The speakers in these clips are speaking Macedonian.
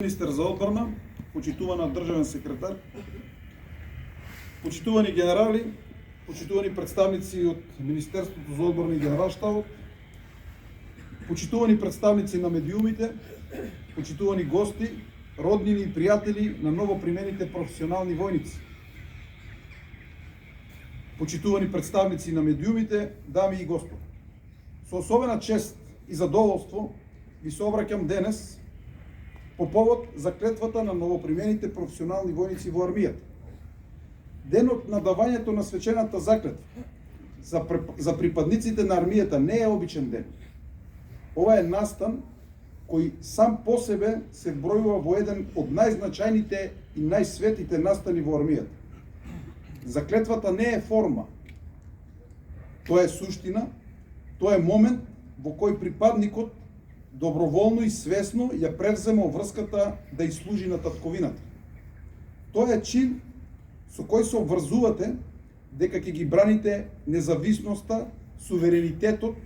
Министер за одбрана, почитувана државен секретар, почитувани генерали, почитувани представници од Министерството за одбрана и Генералштабот, почитувани представници на медиумите, почитувани гости, роднини и пријатели на новопримените професионални војници, почитувани представници на медиумите, дами и господа. Со особена чест и задоволство ви се обраќам денес по повод заклетвата на новопримените професионални војници во армијата. Денот на давањето на свечената заклетва за припадниците на армијата не е обичен ден. Ова е настан кој сам по себе се бројува во еден од најзначајните и најсветите настани во армијата. Заклетвата не е форма, тоа е суштина, тоа е момент во кој припадникот доброволно и свесно ја превзема врската да ја служи на татковината. Тоа е чин со кој се обврзувате дека ќе ги браните независноста, суверенитетот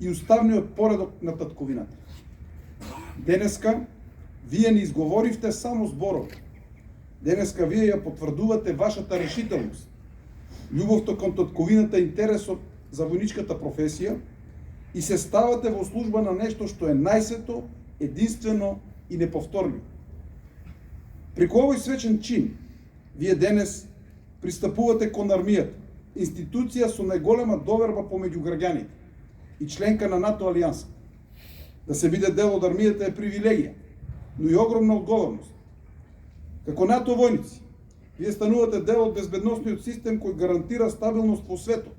и уставниот поредок на татковината. Денеска вие не изговоривте само зборови. Денеска вие ја потврдувате вашата решителност, љубовта кон татковината, интересот за војничката професија, и се ставате во служба на нешто што е најсвето, единствено и неповторливо. Преку овој свечен чин, вие денес пристапувате кон армијата, институција со најголема доверба помеѓу граѓаните и членка на НАТО алијанса. Да се биде дел од армијата е привилегија, но и огромна одговорност. Како НАТО војници, вие станувате дел од безбедносниот систем кој гарантира стабилност во светот.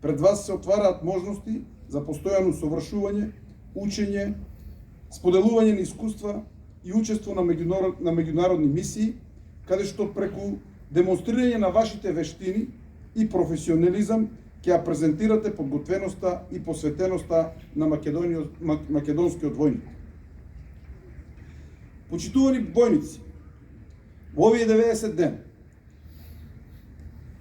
Пред вас се отвараат можности за постојано совршување, учење, споделување на искуства и учество на меѓународни мисии, каде што преку демонстрирање на вашите вештини и професионализам ќе ја презентирате подготвеноста и посветеноста на македонскиот војник. Почитувани војници, во овие 90 ден,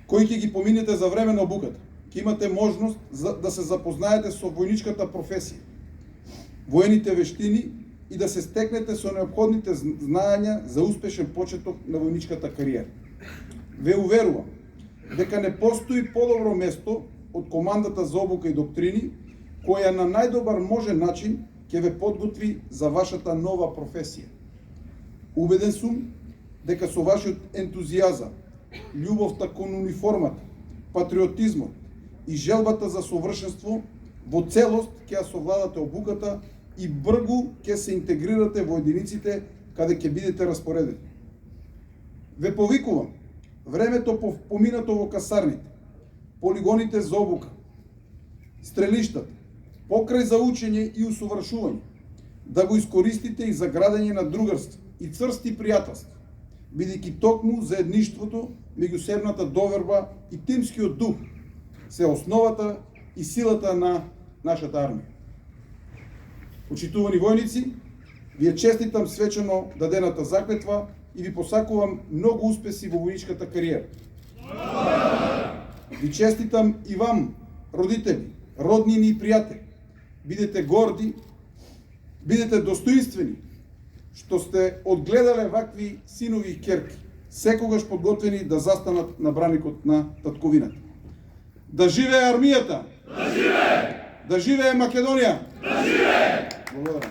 кои ќе ги поминете за време на обуката, ќе имате можност да се запознаете со војничката професија, воените вештини и да се стекнете со неопходните знаења за успешен почеток на војничката кариера. Ве уверувам дека не постои подобро место од командата за обука и доктрини, која на најдобар можен начин ќе ве подготви за вашата нова професија. Убеден сум дека со вашиот ентузијазам, љубовта кон униформата, патриотизмот и желбата за совршенство во целост ќе ја совладате обуката и бргу ќе се интегрирате во единиците каде ќе бидете распоредени. Ве повикувам, времето поминато во касарните, полигоните за обука, стрелиштата, покрај за учење и усовршување, да го искористите и за градење на другарство и црсти пријателства, бидејќи токму заедништвото, меѓусебната доверба и тимскиот дух се основата и силата на нашата армија. Почитувани војници, вие честитам свечено дадената заклетва и ви посакувам многу успеси во војничката кариера. Ви честитам и вам, родители, роднини и пријатели. Бидете горди, бидете достоинствени, што сте одгледале вакви синови и ќерки, секогаш подготвени да застанат на браникот на татковината. Да живее армијата! Да живее! Да живее Македонија! Да живее! Благодарам.